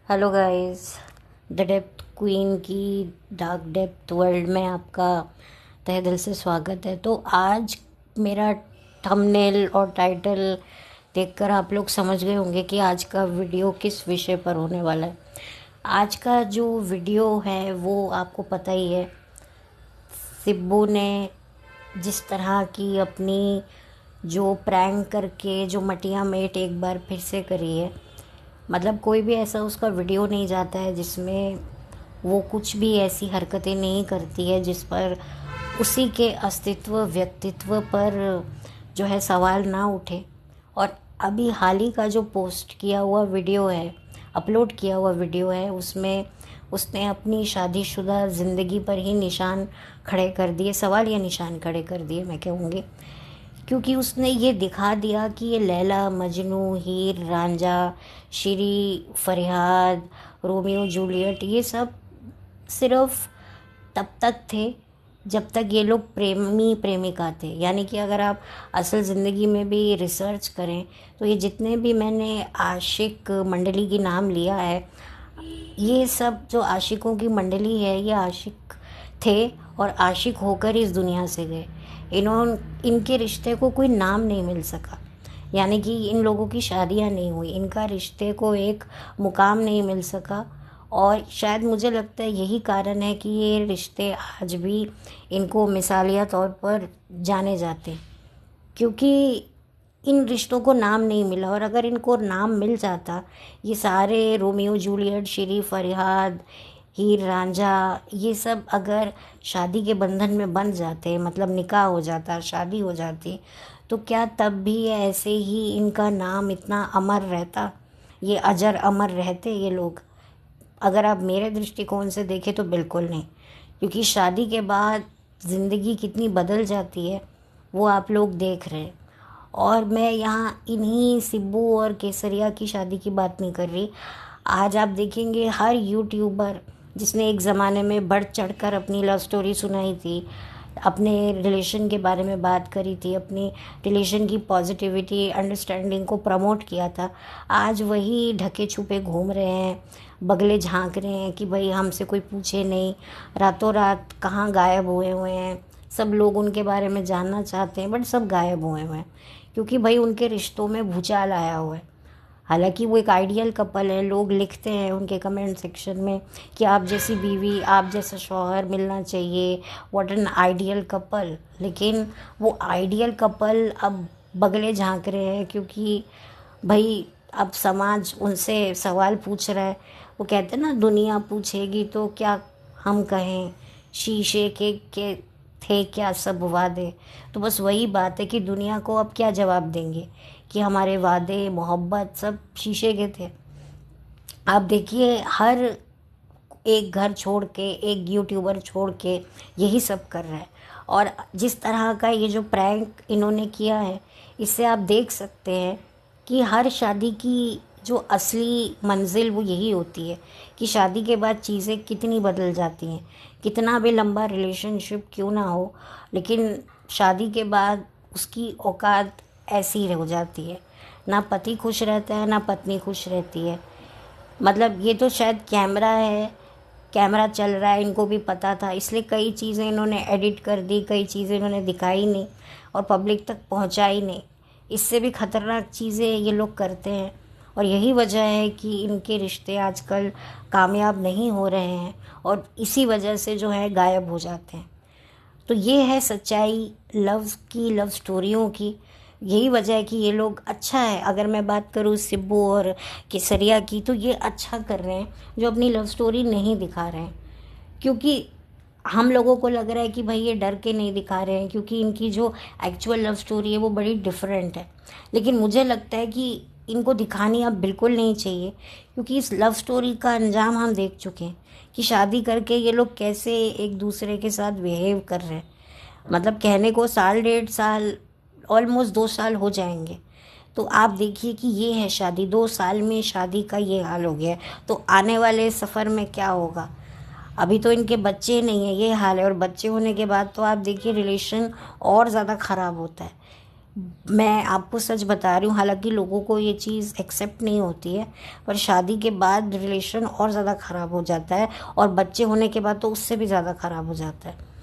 Hello guys. The depth queen की dark depth world में आपका तहे दिल से स्वागत है। तो आज मेरा थंबनेल और टाइटल देखकर आप लोग समझ गए होंगे कि आज का वीडियो किस विषय पर होने वाला है। आज का जो वीडियो है वो आपको पता ही है। सिब्बू ने जिस तरह की अपनी जो प्रैंक करके जो मटिया मेट एक बार फिर से करी है, मतलब कोई भी ऐसा उसका वीडियो नहीं जाता है जिसमें वो कुछ भी ऐसी हरकतें नहीं करती है जिस पर उसी के अस्तित्व व्यक्तित्व पर जो है सवाल ना उठे। और अभी हाल ही का जो पोस्ट किया हुआ वीडियो है, अपलोड किया हुआ वीडियो है, उसमें उसने अपनी शादीशुदा ज़िंदगी पर ही निशान खड़े कर दिए, सवाल या निशान खड़े कर दिए मैं कहूँगी। क्योंकि उसने ये दिखा दिया कि ये लैला मजनू, हीर रांझा, श्री फरियाद, रोमियो जूलियट, ये सब सिर्फ तब तक थे जब तक ये लोग प्रेमी प्रेमिका थे। यानी कि अगर आप असल ज़िंदगी में भी रिसर्च करें तो ये जितने भी मैंने आशिक मंडली की नाम लिया है, ये सब जो आशिकों की मंडली है ये आशिक थे और आशिक होकर इस दुनिया से गए। इनके रिश्ते को कोई नाम नहीं मिल सका, यानी कि इन लोगों की शादियां नहीं हुई, इनका रिश्ते को एक मुकाम नहीं मिल सका। और शायद मुझे लगता है यही कारण है कि ये रिश्ते आज भी इनको मिसालिया तौर पर जाने जाते हैं, क्योंकि इन रिश्तों को नाम नहीं मिला। और अगर इनको नाम मिल जाता, ये सारे रोमियो जूलियट, श्री फरियाद, हीर रांझा, ये सब अगर शादी के बंधन में बंध जाते, मतलब निकाह हो जाता, शादी हो जाती, तो क्या तब भी ऐसे ही इनका नाम इतना अमर रहता, ये अजर अमर रहते ये लोग? अगर आप मेरे दृष्टिकोण से देखें तो बिल्कुल नहीं, क्योंकि शादी के बाद ज़िंदगी कितनी बदल जाती है वो आप लोग देख रहे हैं। और मैं यहाँ इन्हीं सिब्बू और केसरिया की शादी की बात नहीं कर रही। आज आप देखेंगे हर यूट्यूबर जिसने एक ज़माने में बढ़ चढ़कर अपनी लव स्टोरी सुनाई थी, अपने रिलेशन के बारे में बात करी थी, अपनी रिलेशन की पॉजिटिविटी अंडरस्टैंडिंग को प्रमोट किया था, आज वही ढके छुपे घूम रहे हैं, बगले झांक रहे हैं कि भाई हमसे कोई पूछे नहीं, रातों रात कहाँ गायब हुए हुए हैं। सब लोग उनके बारे में जानना चाहते हैं बट सब गायब हुए हुए हैं, क्योंकि भाई उनके रिश्तों में भूचाल आया हुआ है। हालांकि वो एक आइडियल कपल है, लोग लिखते हैं उनके कमेंट सेक्शन में कि आप जैसी बीवी, आप जैसा शौहर मिलना चाहिए, व्हाट एन आइडियल कपल। लेकिन वो आइडियल कपल अब बगले झांक रहे हैं, क्योंकि भाई अब समाज उनसे सवाल पूछ रहा है। वो कहते हैं ना, दुनिया पूछेगी तो क्या हम कहें, शीशे के थे क्या सब वादे। तो बस वही बात है कि दुनिया को अब क्या जवाब देंगे कि हमारे वादे मोहब्बत सब शीशे के थे। आप देखिए हर एक घर छोड़ के, एक यूट्यूबर छोड़ के यही सब कर रहा है। और जिस तरह का ये जो प्रैंक इन्होंने किया है, इससे आप देख सकते हैं कि हर शादी की जो असली मंजिल वो यही होती है कि शादी के बाद चीज़ें कितनी बदल जाती हैं। कितना भी लंबा रिलेशनशिप क्यों ना हो, लेकिन शादी के बाद उसकी औकात ऐसी हो जाती है, ना पति खुश रहता है ना पत्नी खुश रहती है। मतलब ये तो शायद कैमरा है, कैमरा चल रहा है, इनको भी पता था, इसलिए कई चीज़ें इन्होंने एडिट कर दी, कई चीज़ें इन्होंने दिखाई नहीं और पब्लिक तक पहुंचाई नहीं। इससे भी ख़तरनाक चीज़ें ये लोग करते हैं और यही वजह है कि इनके रिश्ते आजकल कामयाब नहीं हो रहे हैं और इसी वजह से जो है गायब हो जाते हैं। तो ये है सच्चाई लव की, लव स्टोरियों की। यही वजह है कि ये लोग, अच्छा है अगर मैं बात करूँ सिब्बू और केसरिया की, तो ये अच्छा कर रहे हैं जो अपनी लव स्टोरी नहीं दिखा रहे हैं। क्योंकि हम लोगों को लग रहा है कि भाई ये डर के नहीं दिखा रहे हैं, क्योंकि इनकी जो एक्चुअल लव स्टोरी है वो बड़ी डिफरेंट है। लेकिन मुझे लगता है कि इनको दिखानी अब बिल्कुल नहीं चाहिए, क्योंकि इस लव स्टोरी का अंजाम हम देख चुके हैं कि शादी करके ये लोग कैसे एक दूसरे के साथ बिहेव कर रहे हैं। मतलब कहने को साल, 1.5 साल, ऑलमोस्ट 2 साल हो जाएंगे। तो आप देखिए कि ये है शादी, 2 साल में शादी का ये हाल हो गया है, तो आने वाले सफ़र में क्या होगा। अभी तो इनके बच्चे नहीं है, ये हाल है, और बच्चे होने के बाद तो आप देखिए रिलेशन और ज़्यादा ख़राब होता है। मैं आपको सच बता रही हूँ, हालांकि लोगों को ये चीज़ एक्सेप्ट नहीं होती है, पर शादी के बाद रिलेशन और ज़्यादा ख़राब हो जाता है, और बच्चे होने के बाद तो उससे भी ज़्यादा ख़राब हो जाता है।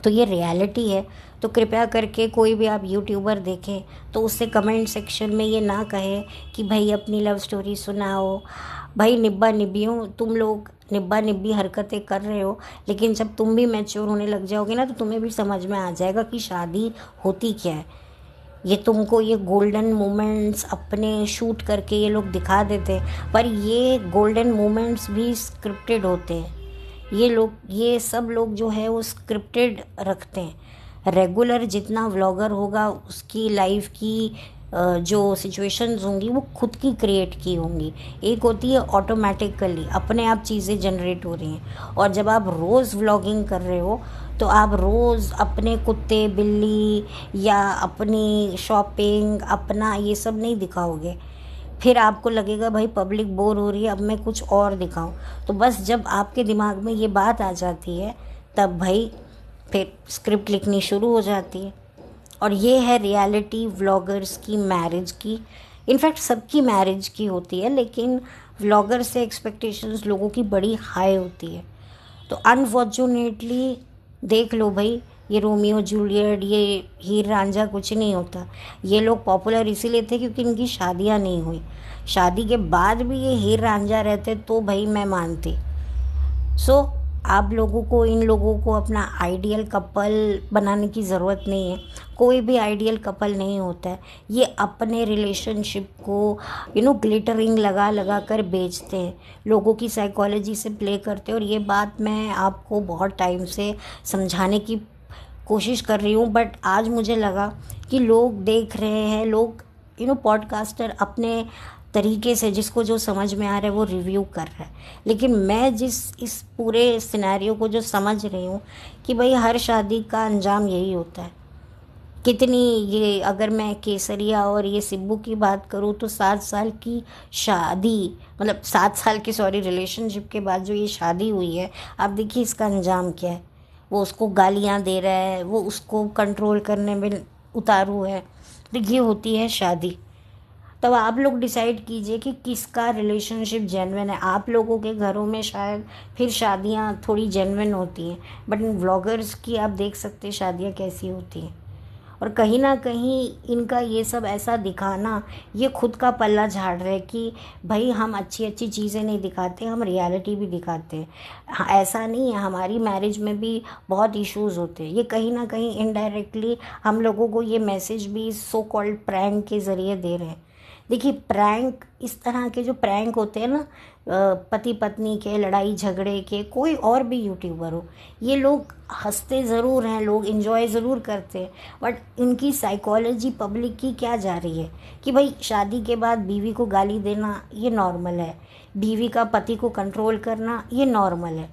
तो ये रियलिटी है। तो कृपया करके कोई भी आप यूट्यूबर देखें तो उससे कमेंट सेक्शन में ये ना कहे कि भाई अपनी लव स्टोरी सुनाओ। भाई निब्बा निब्बियों, तुम लोग निब्बा निब्बी हरकतें कर रहे हो, लेकिन जब तुम भी मैच्योर होने लग जाओगे ना, तो तुम्हें भी समझ में आ जाएगा कि शादी होती क्या है। ये तुमको ये गोल्डन मोमेंट्स अपने शूट करके ये लोग दिखा देते हैं, पर ये गोल्डन मोमेंट्स भी स्क्रिप्टेड होते हैं। ये सब लोग जो है वो स्क्रिप्टेड रखते हैं। रेगुलर जितना व्लॉगर होगा उसकी लाइफ की जो सिचुएशंस होंगी वो खुद की क्रिएट की होंगी। एक होती है ऑटोमेटिकली अपने आप चीज़ें जनरेट हो रही हैं, और जब आप रोज़ व्लॉगिंग कर रहे हो तो आप रोज़ अपने कुत्ते बिल्ली या अपनी शॉपिंग अपना ये सब नहीं दिखाओगे। फिर आपको लगेगा भाई पब्लिक बोर हो रही है, अब मैं कुछ और दिखाऊं। तो बस जब आपके दिमाग में ये बात आ जाती है, तब भाई फिर स्क्रिप्ट लिखनी शुरू हो जाती है। और ये है रियलिटी व्लॉगर्स की मैरिज की। इनफैक्ट सबकी मैरिज की होती है, लेकिन व्लॉगर से एक्सपेक्टेशंस लोगों की बड़ी हाई होती है। तो अनफॉर्चुनेटली देख लो भाई, ये रोमियो जूलियट, ये हीर रांझा कुछ नहीं होता। ये लोग पॉपुलर इसीलिए थे क्योंकि इनकी शादियां नहीं हुई। शादी के बाद भी ये हीर रांझा रहते तो भाई मैं मानती। सो आप लोगों को, इन लोगों को अपना आइडियल कपल बनाने की ज़रूरत नहीं है। कोई भी आइडियल कपल नहीं होता है। ये अपने रिलेशनशिप को ग्लिटरिंग लगा लगा कर बेचते हैं, लोगों की साइकोलॉजी से प्ले करते हैं। और ये बात मैं आपको बहुत टाइम से समझाने की कोशिश कर रही हूँ, बट आज मुझे लगा कि लोग देख रहे हैं, लोग पॉडकास्टर अपने तरीके से जिसको जो समझ में आ रहा है वो रिव्यू कर रहा है। लेकिन मैं इस पूरे सिनेरियो को जो समझ रही हूँ कि भाई हर शादी का अंजाम यही होता है। कितनी ये, अगर मैं केसरिया और ये सिब्बू की बात करूँ तो 7 साल की शादी, मतलब 7 साल की रिलेशनशिप के बाद जो ये शादी हुई है, आप देखिए इसका अंजाम क्या है। वो उसको गालियाँ दे रहा है, वो उसको कंट्रोल करने में उतारू है। तो ये होती है शादी। तब आप लोग डिसाइड कीजिए कि किसका रिलेशनशिप जेन्युइन है। आप लोगों के घरों में शायद फिर शादियां थोड़ी जेन्युइन होती हैं, बट इन व्लॉगर्स की आप देख सकते हैं शादियां कैसी होती हैं। और कहीं ना कहीं इनका ये सब ऐसा दिखाना, ये खुद का पल्ला झाड़ रहे कि भाई हम अच्छी अच्छी चीज़ें नहीं दिखाते, हम रियलिटी भी दिखाते हैं। हाँ, ऐसा नहीं है, हमारी मैरिज में भी बहुत इश्यूज होते हैं। ये कहीं ना कहीं इनडायरेक्टली हम लोगों को ये मैसेज भी सो कॉल्ड प्रैंक के ज़रिए दे रहे हैं। देखिए प्रैंक, इस तरह के जो प्रैंक होते हैं ना, पति पत्नी के लड़ाई झगड़े के, कोई और भी यूट्यूबर हो, ये लोग हंसते ज़रूर हैं, लोग इन्जॉय ज़रूर करते हैं, बट इनकी साइकोलॉजी पब्लिक की क्या जा रही है कि भाई शादी के बाद बीवी को गाली देना ये नॉर्मल है, बीवी का पति को कंट्रोल करना ये नॉर्मल है।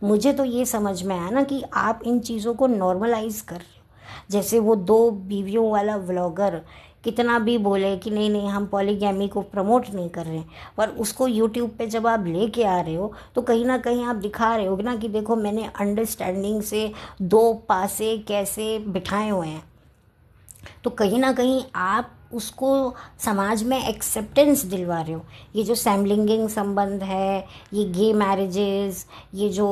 मुझे तो ये समझ में आया ना कि आप इन चीज़ों को नॉर्मलाइज कर रहे हो। जैसे वो 2 बीवियों वाला व्लॉगर कितना भी बोले कि नहीं नहीं हम पॉलीगैमी को प्रमोट नहीं कर रहे हैं, पर उसको यूट्यूब पे जब आप लेके आ रहे हो तो कहीं ना कहीं आप दिखा रहे हो ना कि देखो मैंने अंडरस्टैंडिंग से 2 पासे कैसे बिठाए हुए हैं। तो कहीं ना कहीं आप उसको समाज में एक्सेप्टेंस दिलवा रहे हो। ये जो सैमलिंगिंग संबंध है, ये गे मैरिजेस, ये जो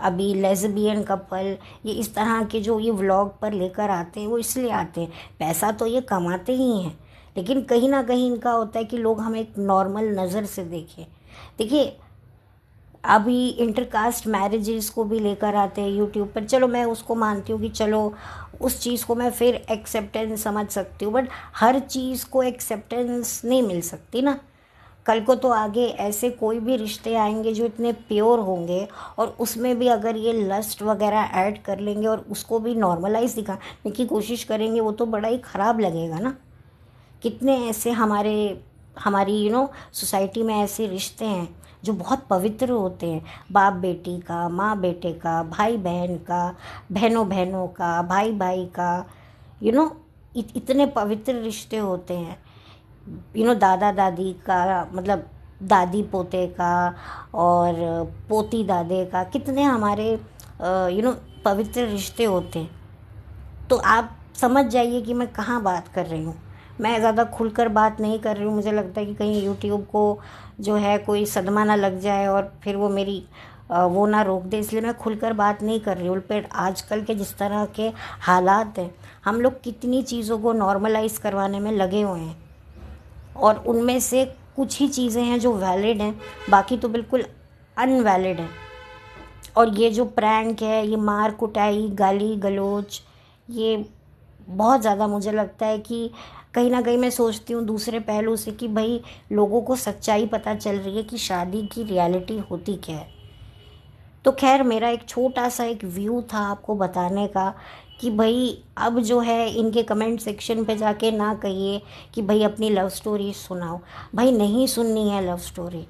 अभी लेस्बियन कपल, ये इस तरह के जो ये व्लॉग पर लेकर आते हैं, वो इसलिए आते हैं, पैसा तो ये कमाते ही हैं, लेकिन कहीं ना कहीं इनका होता है कि लोग हमें एक नॉर्मल नज़र से देखें। देखिए अभी इंटरकास्ट मैरिजेस को भी लेकर आते हैं यूट्यूब पर। चलो मैं उसको मानती हूँ कि चलो उस चीज़ को मैं फिर एक्सेप्टेंस समझ सकती हूँ, बट हर चीज़ को एक्सेप्टेंस नहीं मिल सकती ना। कल को तो आगे ऐसे कोई भी रिश्ते आएंगे जो इतने प्योर होंगे, और उसमें भी अगर ये लस्ट वगैरह ऐड कर लेंगे और उसको भी नॉर्मलाइज दिखाने की कोशिश करेंगे, वो तो बड़ा ही ख़राब लगेगा ना। कितने ऐसे हमारी सोसाइटी में ऐसे रिश्ते हैं जो बहुत पवित्र होते हैं, बाप बेटी का, माँ बेटे का, भाई बहन का, बहनों बहनों का, भाई भाई का, यू नो इतने पवित्र रिश्ते होते हैं। दादा दादी का, मतलब दादी पोते का, और पोती दादे का, कितने हमारे पवित्र रिश्ते होते हैं। तो आप समझ जाइए कि मैं कहाँ बात कर रही हूँ। मैं ज़्यादा खुलकर बात नहीं कर रही हूँ, मुझे लगता है कि कहीं यूट्यूब को जो है कोई सदमा ना लग जाए और फिर वो मेरी वो ना रोक दे, इसलिए मैं खुलकर बात नहीं कर रही हूँ। पर आजकल के जिस तरह के हालात हैं, हम लोग कितनी चीज़ों को नॉर्मलाइज करवाने में लगे हुए हैं, और उनमें से कुछ ही चीज़ें हैं जो वैलिड हैं, बाकी तो बिल्कुल अनवैलिड हैं। और ये जो प्रैंक है, ये मार कुटाई, गाली गलौज, ये बहुत ज़्यादा मुझे लगता है कि कहीं ना कहीं मैं सोचती हूँ दूसरे पहलू से कि भाई लोगों को सच्चाई पता चल रही है कि शादी की रियलिटी होती क्या है। तो खैर, मेरा एक छोटा सा एक व्यू था आपको बताने का कि भाई अब जो है इनके कमेंट सेक्शन पे जाके ना कहिए कि भाई अपनी लव स्टोरी सुनाओ। भाई नहीं सुननी है लव स्टोरी।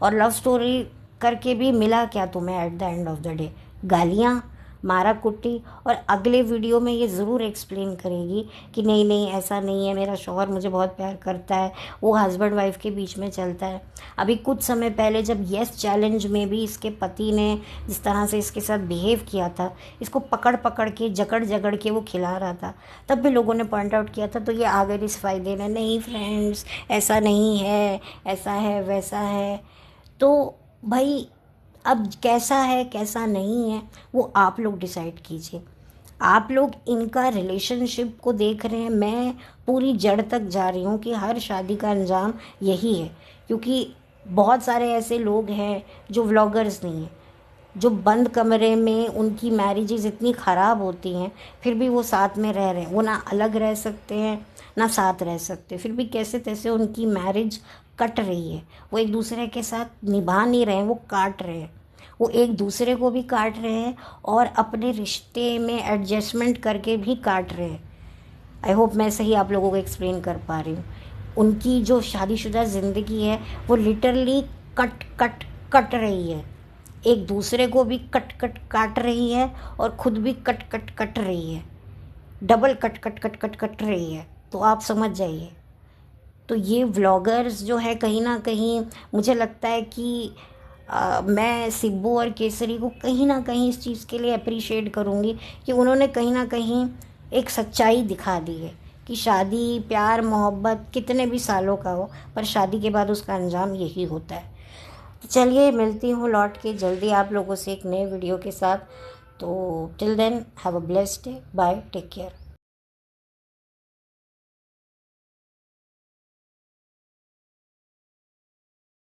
और लव स्टोरी करके भी मिला क्या तुम्हें at the end of the day? गालियाँ, मारा कुट्टी। और अगले वीडियो में ये ज़रूर एक्सप्लेन करेगी कि नहीं नहीं ऐसा नहीं है, मेरा शौहर मुझे बहुत प्यार करता है, वो हस्बैंड वाइफ के बीच में चलता है। अभी कुछ समय पहले जब येस चैलेंज में भी इसके पति ने जिस तरह से इसके साथ बिहेव किया था, इसको पकड़ पकड़ के जकड़ जकड़ के वो खिला रहा था, तब भी लोगों ने पॉइंट आउट किया था। तो ये आ गए इस फायदे में, नहीं फ्रेंड्स ऐसा नहीं है, ऐसा है वैसा है। तो भाई अब कैसा है कैसा नहीं है वो आप लोग डिसाइड कीजिए। आप लोग इनका रिलेशनशिप को देख रहे हैं, मैं पूरी जड़ तक जा रही हूँ कि हर शादी का अंजाम यही है। क्योंकि बहुत सारे ऐसे लोग हैं जो व्लॉगर्स नहीं हैं, जो बंद कमरे में उनकी मैरिजेज इतनी ख़राब होती हैं, फिर भी वो साथ में रह रहे हैं। वो ना अलग रह सकते हैं ना साथ रह सकते, फिर भी कैसे तैसे उनकी मैरिज कट रही है। वो एक दूसरे के साथ निभा नहीं रहे हैं, वो काट रहे हैं। वो एक दूसरे को भी काट रहे हैं और अपने रिश्ते में एडजस्टमेंट करके भी काट रहे हैं। आई होप मैं सही आप लोगों को एक्सप्लेन कर पा रही हूँ। उनकी जो शादीशुदा ज़िंदगी है वो लिटरली कट कट कट रही है, एक दूसरे को भी कट कट काट रही है और खुद भी कट कट कट रही है, double cut cut cut cut cut रही है। तो आप समझ जाइए। तो ये व्लॉगर्स जो है कहीं ना कहीं मुझे लगता है कि मैं सिब्बू और केसरी को कहीं ना कहीं इस चीज़ के लिए अप्रिशिएट करूँगी कि उन्होंने कहीं ना कहीं एक सच्चाई दिखा दी है कि शादी, प्यार, मोहब्बत कितने भी सालों का हो, पर शादी के बाद उसका अंजाम यही होता है। तो चलिए, मिलती हूँ लौट के जल्दी आप लोगों से एक नए वीडियो के साथ। तो till then have a blessed day, bye, take care.